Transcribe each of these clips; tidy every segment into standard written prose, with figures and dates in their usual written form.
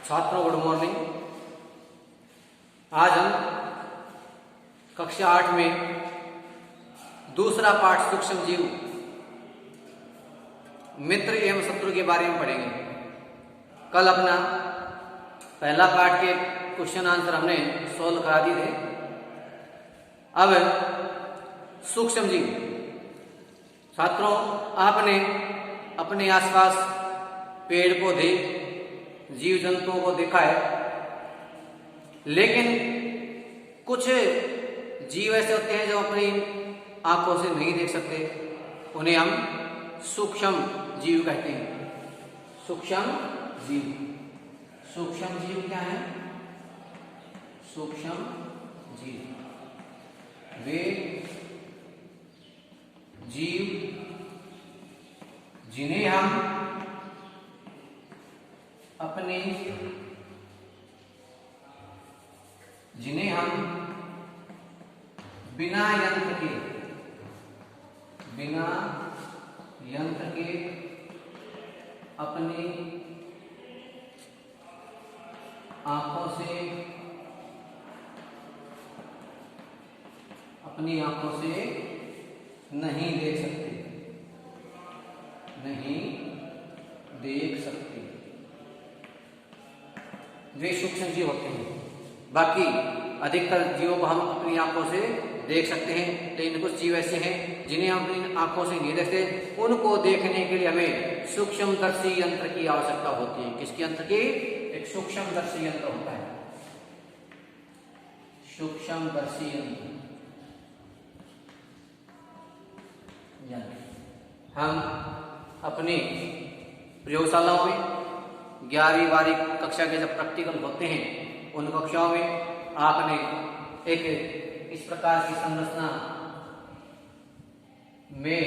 छात्रों good morning. आज हम कक्षा 8 में दूसरा पाठ सूक्ष्म जीव मित्र एवं शत्रु के बारे में पढ़ेंगे। कल अपना पहला पाठ के क्वेश्चन आंसर हमने सोल्व करा दिए थे। अब सूक्ष्म जीव, छात्रों आपने अपने आसपास पेड़ पौधे जीव जंतुओं को देखा है, लेकिन कुछ जीव ऐसे होते हैं जो अपनी आंखों से नहीं देख सकते, उन्हें हम सूक्ष्म जीव कहते हैं। सूक्ष्म जीव, सूक्ष्म जीव क्या है? सूक्ष्म जीव वे जीव जिन्हें हम बिना यंत्र के अपनी आंखों से नहीं देख सकते, वे सूक्ष्म जीव होते हैं। बाकी अधिकतर जीवों को हम अपनी आंखों से देख सकते हैं, लेकिन कुछ जीव ऐसे हैं जिन्हें हम अपनी आंखों से नहीं देखते। उनको देखने के लिए हमें सूक्ष्मदर्शी यंत्र की आवश्यकता होती है। किसके यंत्र की? एक सूक्ष्मदर्शी यंत्र होता है, सूक्ष्मदर्शी यंत्र। हम अपनी प्रयोगशालाओं में 11वीं 12वीं कक्षा के जब प्रैक्टिकल होते हैं, उन कक्षाओं में आपने एक इस प्रकार की संरचना में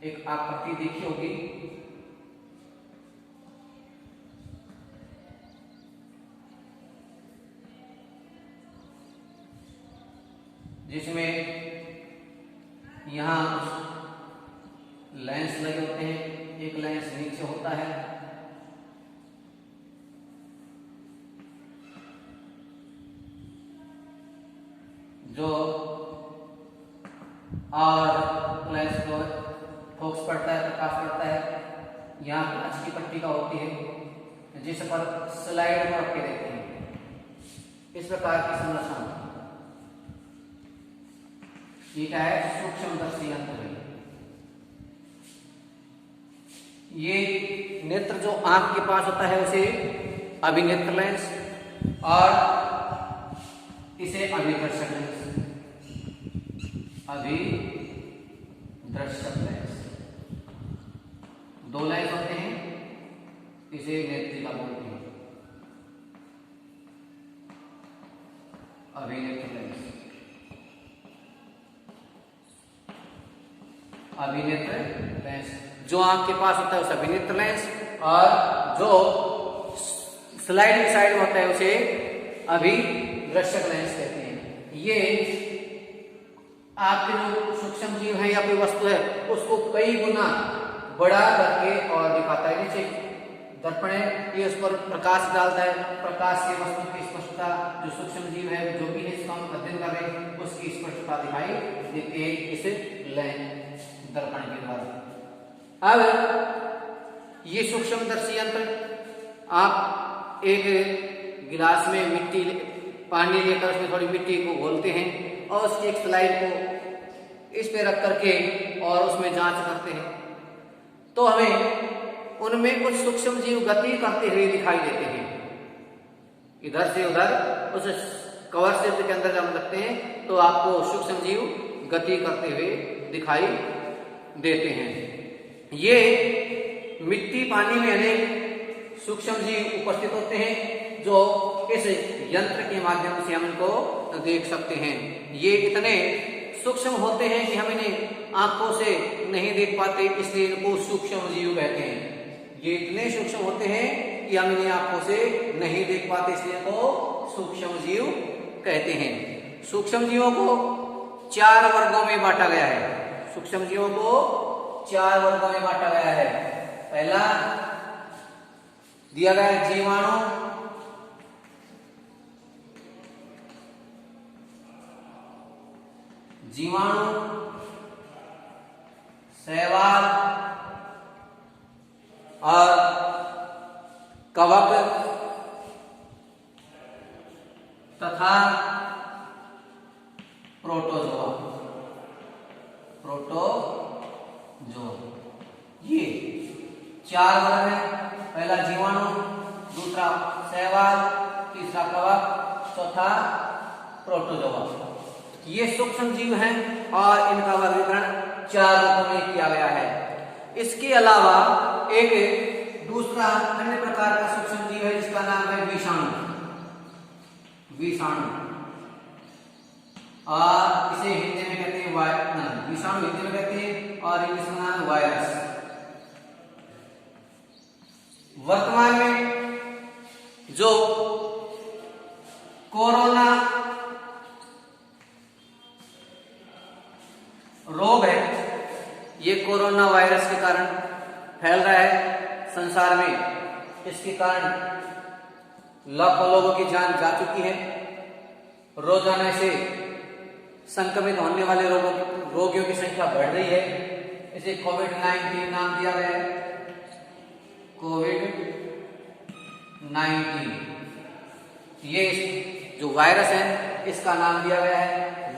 एक आकृति देखी होगी, जिसमें यहां लेंस लगे होते हैं। एक लेंस नीचे होता है, जो और लेंस को फोकस पड़ता है, प्रकाश पड़ता है। यहाँ कांच की पट्टी का होती है, जिस पर स्लाइड में रख के देखते हैं। इस प्रकार की संरचना क्या है? सूक्ष्मदर्शी यंत्र है। ये नेत्र जो आंख के पास होता है उसे अभिनेत्र लेंस और इसे अभिदर्शक लेंस, अभिदर्शक लेंस, दो लेंस होते हैं, इसे नेत्रिका बोलते हैं, अभिनेत्र लेंस, अभिनेत्र लेंस। जो आंख के पास होता है उसे अभिनेत्र लेंस, और जो स्लाइड की साइड में होता है उसे अभिदर्शक लेंस कहते हैं। ये आपके जो सूक्ष्म जीव है या कोई वस्तु है उसको कई गुना बड़ा करके और दिखाता है। नीचे दर्पण है, ये उस पर प्रकाश डालता है, प्रकाश से वस्तु की स्पष्टता, जो सूक्ष्म जीव है जो भी इसका हम अध्ययन कर रहे हैं उसकी स्पष्टता दिखाई देती है इस लेंस दर्पण के द्वारा। अब ये सूक्ष्मदर्शी यंत्र आप एक गिलास में पानी लेकर उसमें थोड़ी मिट्टी को घोलते हैं और उसकी एक स्लाइड को इस पे रख करके और उसमें जांच करते हैं, तो हमें उनमें कुछ सूक्ष्म जीव गति करते हुए दिखाई देते हैं। इधर से उधर उस कवर क्षेत्र के अंदर जब हम रखते हैं तो आपको सूक्ष्म जीव गति करते हुए दिखाई देते हैं। ये मिट्टी पानी में अनेक सूक्ष्म जीव उपस्थित होते हैं जो इस यंत्र के माध्यम से हम इनको देख सकते हैं। ये इतने सूक्ष्म होते हैं कि हम इन्हें आंखों से नहीं देख पाते, इसलिए इनको सूक्ष्म जीव कहते हैं। ये इतने सूक्ष्म होते हैं कि हम इन्हें आंखों से नहीं देख पाते, इसलिए इनको सूक्ष्म जीव कहते हैं। सूक्ष्म जीवों को 4 वर्गों में बांटा गया है। सूक्ष्म जीवों को 4 वर्गों में बांटा गया है। पहला दिया गया है जीवाणु, शैवाल और कवक तथा प्रोटोजोआ। ये 4 वर्ग है। पहला जीवाणु, दूसरा शैवाल, तीसरा कवक, चौथा प्रोटोजोआ। ये सूक्ष्म जीव हैं और इनका वर्गीकरण 4 रूपों में किया गया है। इसके अलावा एक दूसरा अन्य प्रकार का सूक्ष्म जीव है जिसका नाम है विषाणु। और इसे हिंदी में कहते हैं विषाणु हिंदी में कहते हैं और इंग्लिश में नाम वायरस। वर्तमान में जो कोरोना रोग है, ये कोरोना वायरस के कारण फैल रहा है संसार में। इसके कारण लाखों लोगों की जान जा चुकी है। रोजाना से संक्रमित होने वाले रोगियों की संख्या बढ़ रही है। इसे कोविड-19 नाम दिया गया है। कोविड-19 ये जो वायरस है इसका नाम दिया गया है।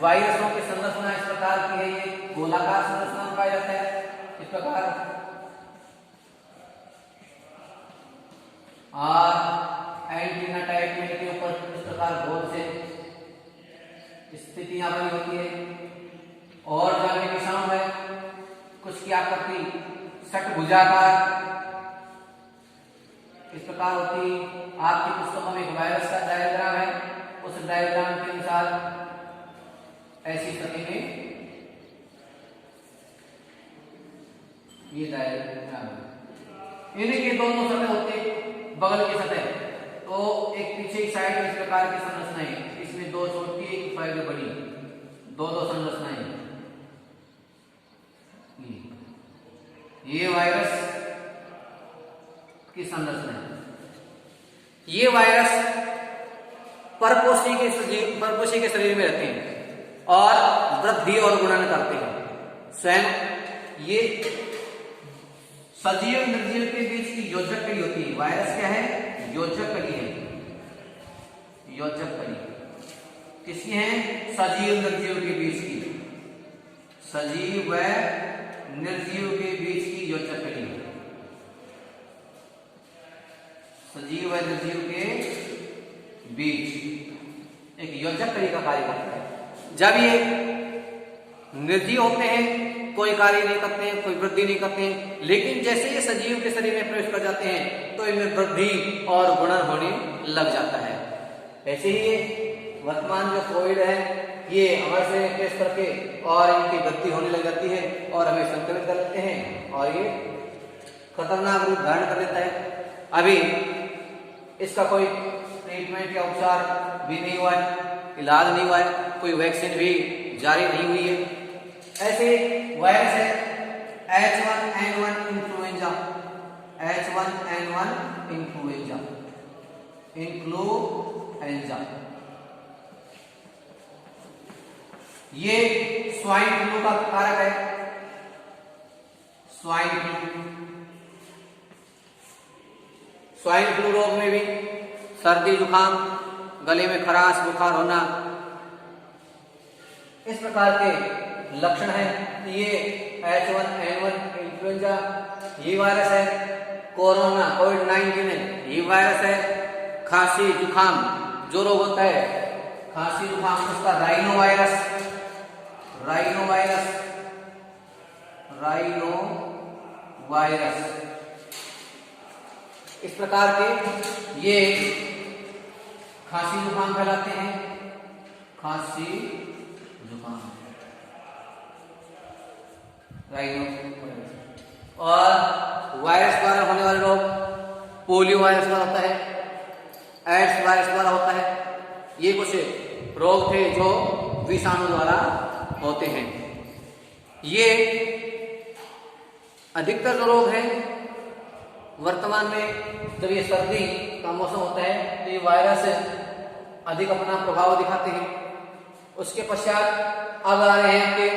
वायरसों की संरचना इस प्रकार की है, ये गोलाकार संरचना में पाया जाता है इस प्रकार। और एंटीना टाइप में के ऊपर इस प्रकार गोल से स्थितियां बनी होती है। और जो विषाणु है कुछ की आकृति षटभुजाकार इस प्रकार होती। आपकी पुस्तकों में एक वायरस का डायग्राम है, उस डायग्राम के अनुसार ऐसी स्थिति में ये डायग्राम है। इनके दोनों सतह होते बगल की सतह, तो एक पीछे की साइड इस प्रकार की संरचनाएं, इसमें 2 छोटी एक फाइबर बड़ी, दो संरचनाएं। ये वायरस की संरचना है। ये वायरस परपोषी के शरीर में रहते हैं और वृद्धि और गुणन करते हैं। स्वयं ये सजीव निर्जीव के बीच की योजक कड़ी होती है। वायरस क्या है? योजक कड़ी है। योजक कड़ी किसकी है? सजीव निर्जीव के बीच की, सजीव व निर्जीव के बीच की योजक कड़ी। सजीव व निर्जीव के बीच एक योजक कड़ी का कार्य करता है। जब ये निर्जीव होते हैं कोई कार्य नहीं करते हैं, कोई वृद्धि नहीं करते हैं, लेकिन जैसे ये सजीव के शरीर में प्रवेश कर जाते हैं तो इनमें वृद्धि और गुणन होने लग जाता है। ऐसे ही वर्तमान जो कोविड है ये हमारे शरीर में प्रवेश करके और इनकी वृद्धि होने लग जाती है और हमें संक्रमित कर लेते हैं और ये खतरनाक रूप धारण कर लेता है। अभी इसका कोई ट्रीटमेंट या उपचार भी नहीं हुआ है, इलाज नहीं हुआ है, कोई वैक्सीन भी जारी नहीं हुई है। ऐसे वायरस है H1N1 इन्फ्लुएंजा, H1N1 इन्फ्लुएंजा, ये स्वाइन फ्लू का कारक है। स्वाइन फ्लू रोग में भी सर्दी जुकाम, गले में खराश, बुखार होना, इस प्रकार के लक्षण है। ये H1N1 इन्फ्लुएंजा ये वायरस है। कोरोना कोविड-19 ये वायरस है। खांसी जुकाम जो रोग होता है, खांसी जुकाम, उसका राइनो वायरस इस प्रकार के ये खांसी जुकाम फैलाते हैं। खांसी जुकाम राइनो वायरस। और वायरस द्वारा होने वाले रोग पोलियो वायरस द्वारा होता है, एड्स वायरस द्वारा होता है। ये कुछ रोग थे जो विषाणु द्वारा होते हैं। ये अधिकतर जो रोग हैं वर्तमान में जब ये सर्दी का मौसम होता है तो ये वायरस अधिक अपना प्रभाव दिखाते हैं। उसके पश्चात अब आ रहे हैं आपके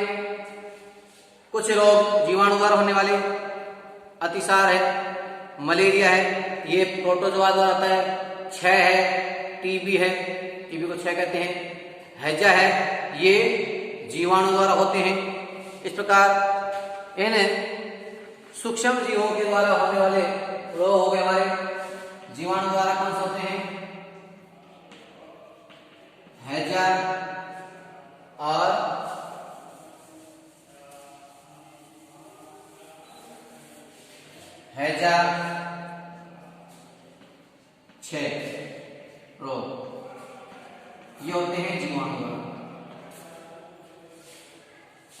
कुछ रोग जीवाणु द्वारा होने वाले, अतिसार है, मलेरिया है, ये प्रोटोजोआ द्वारा होता है, क्षय है, टीबी है, टीबी को क्षय कहते हैं, हैजा है, ये जीवाणु द्वारा होते हैं। इस प्रकार इन सूक्ष्म जीवों के द्वारा होने वाले रोग हो गए हमारे जीवाणु द्वारा कौन से होते हैं, हैजा और हैजा क्षय रोग, ये होते हैं जीवाणु द्वारा।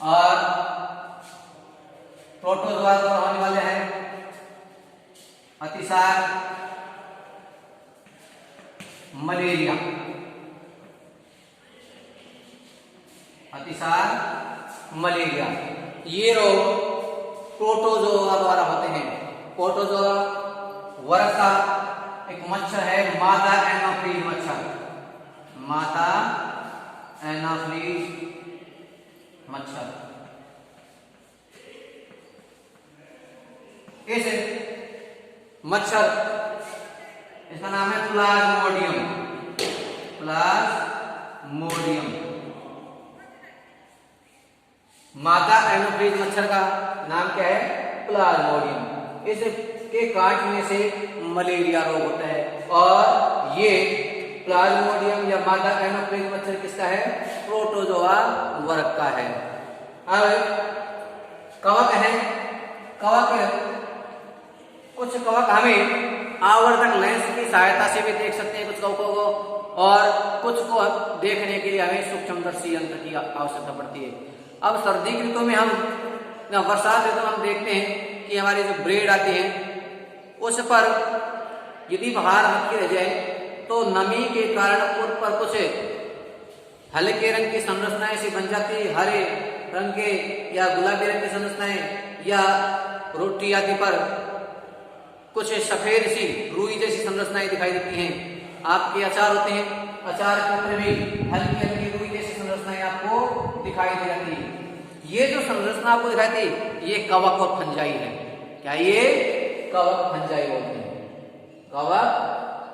और प्रोटोजोआ द्वारा होने वाले हैं अतिसार, मलेरिया, अतिसार, मलेरिया, ये रोग प्रोटोजोआ द्वारा होते हैं। प्रोटोजोआ वर्ग का एक मच्छर है, मादा एनाफ्रीज मच्छर, मादा एनाफ्रीज मच्छर। इस मच्छर, इसका नाम है प्लाज्मोडियम, प्लाज्मोडियम। मादा एनाफ्रीज मच्छर का नाम क्या है, प्लाज्मोडियम। इसके काटने से मलेरिया रोग होता है। और ये प्लाज्मोडियम या मादा एनाफ्रीज मच्छर किसका है, प्रोटोजोआ वर्ग का है। अब कवक है, कवक, कुछ कवक हमें आवर्धक लेंस की सहायता से भी देख सकते हैं कुछ कवकों को, और कुछ को देखने के लिए हमें सूक्ष्मदर्शी यंत्र की आवश्यकता पड़ती है। अब सर्दी के ऋतु में हम, बरसात ऋतु में हम देखते हैं कि हमारी जो ब्रेड आती है उस पर यदि बाहर हल्की रह जाए तो नमी के कारण उन पर कुछ हल्के रंग की संरचनाएं सी बन जाती है, हरे रंग के या गुलाबी रंग की संरचनाएं, या रोटी आदि पर कुछ सफेद सी रुई जैसी संरचनाएं दिखाई देती हैं। आपके अचार होते हैं, अचार के ऊपर भी हल्की हल्की रुई जैसी संरचनाएं आपको दिखाई दे जाती है। ये जो संरचना आपको दिखाई दी, ये कवक और फंजाई है। क्या ये कवक फंजाई बोलते हैं, कवक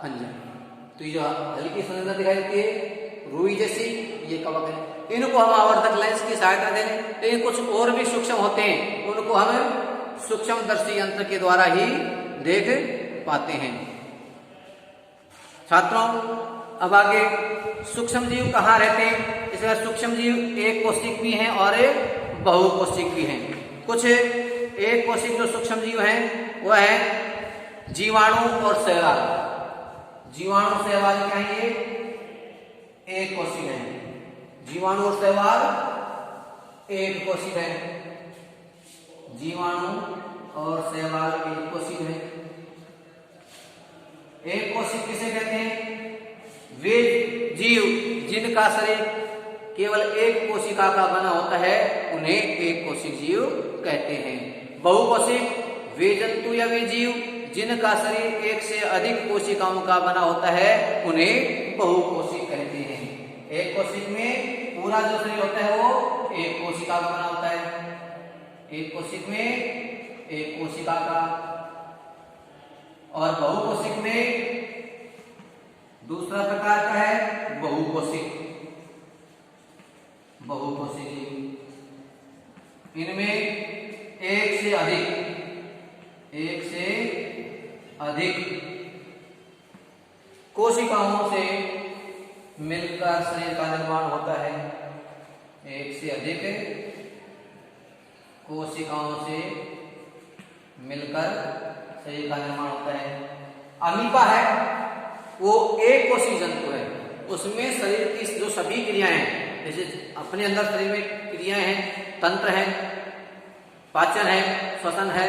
फंजाई। तो ये जो हल्की संरचना दिखाई देती है रुई जैसी, ये कवक है। इनको हम आवर्धक लेंस की सहायता दें, लेकिन कुछ और भी सूक्ष्म होते हैं, उनको हम सूक्ष्मदर्शी यंत्र के द्वारा ही देख पाते हैं। छात्रों, अब आगे सूक्ष्म जीव कहाँ रहते हैं। इसमें सूक्ष्म जीव एक कोशिक भी हैं और बहुकोशिक भी हैं। कुछ एक कोशिक जो सूक्ष्म जीव हैं वह है जीवाणु और शैवाल। जीवाणु शैवाल क्या है, ये एक कोशिक है। जीवाणु और शैवाल एक कोशिक है। जीवाणु और शैवाल एक कोशिक है। एक कोशिक किसे कहते हैं, वे जीव जिनका शरीर केवल एक कोशिका का बना होता है उन्हें एक कोशिक जीव कहते हैं। बहुकोशिक वे जंतु या वे जीव जिनका शरीर एक से अधिक कोशिकाओं का बना होता है उन्हें बहुकोशिक कहते हैं। एक कोशिक में पूरा जो शरीर होता है वो एक कोशिका का बना होता है, एक कोशिक में एक कोशिका का। और बहुकोशिक में दूसरा प्रकार का है बहुकोशिक, बहुकोशिक जीव। इनमें एक से अधिक कोशिकाओं से मिलकर शरीर का निर्माण होता है। एक से अधिक कोशिकाओं से मिलकर शरीर का निर्माण होता है। अमीबा है वो एक कोशिक जंतु है, उसमें शरीर की जो सभी क्रियाएं हैं, जैसे अपने अंदर शरीर में क्रियाएं हैं, तंत्र है, पाचन है, श्वसन है,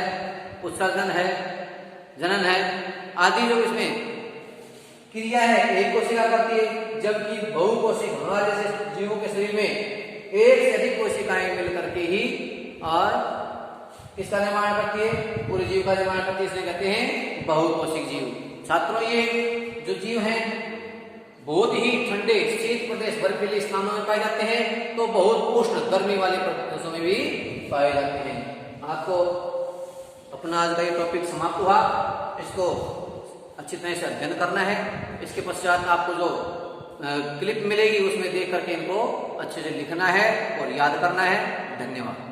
उत्सर्जन है, जनन है आदि जो इसमें क्रिया है एक कोशिका करती है। जबकि बहुकोशिक हमारे जैसे जीवों के शरीर में एक से अधिक कोशिकाएं मिलकर के ही और किसका निर्माण करती है, पूरे जीव का निर्माण करती है, इसलिए कहते हैं बहुकोशिक जीव। छात्रों, ये जो जीव हैं बहुत ही ठंडे शीत प्रदेश बर्फीले स्थानों में पाए जाते हैं, तो बहुत उष्ण गर्मी वाले प्रदेशों में भी पाए जाते हैं। आपको अपना आज का ये टॉपिक समाप्त हुआ, इसको अच्छी तरह से अध्ययन करना है। इसके पश्चात आपको जो क्लिप मिलेगी उसमें देख करके इनको अच्छे से लिखना है और याद करना है। धन्यवाद।